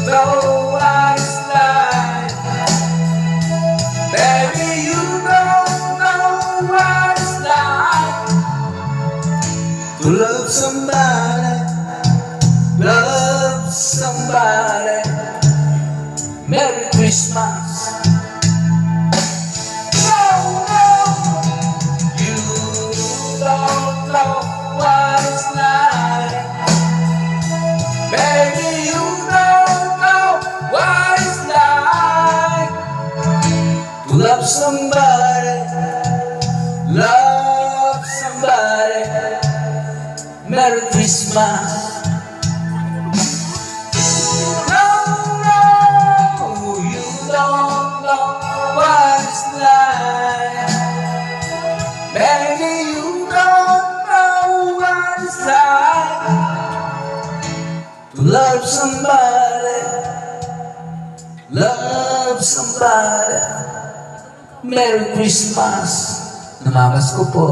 know what it's like. Baby, you don't know what it's like to love somebody, love somebody. Merry Christmas. No, no, you don't know what it's like. Baby, you don't know what it's like to love somebody, love somebody. Merry Christmas. No, no, you don't know what it's like. Baby, you don't know what it's like to love somebody, love somebody. Merry Christmas. Namamas ko po.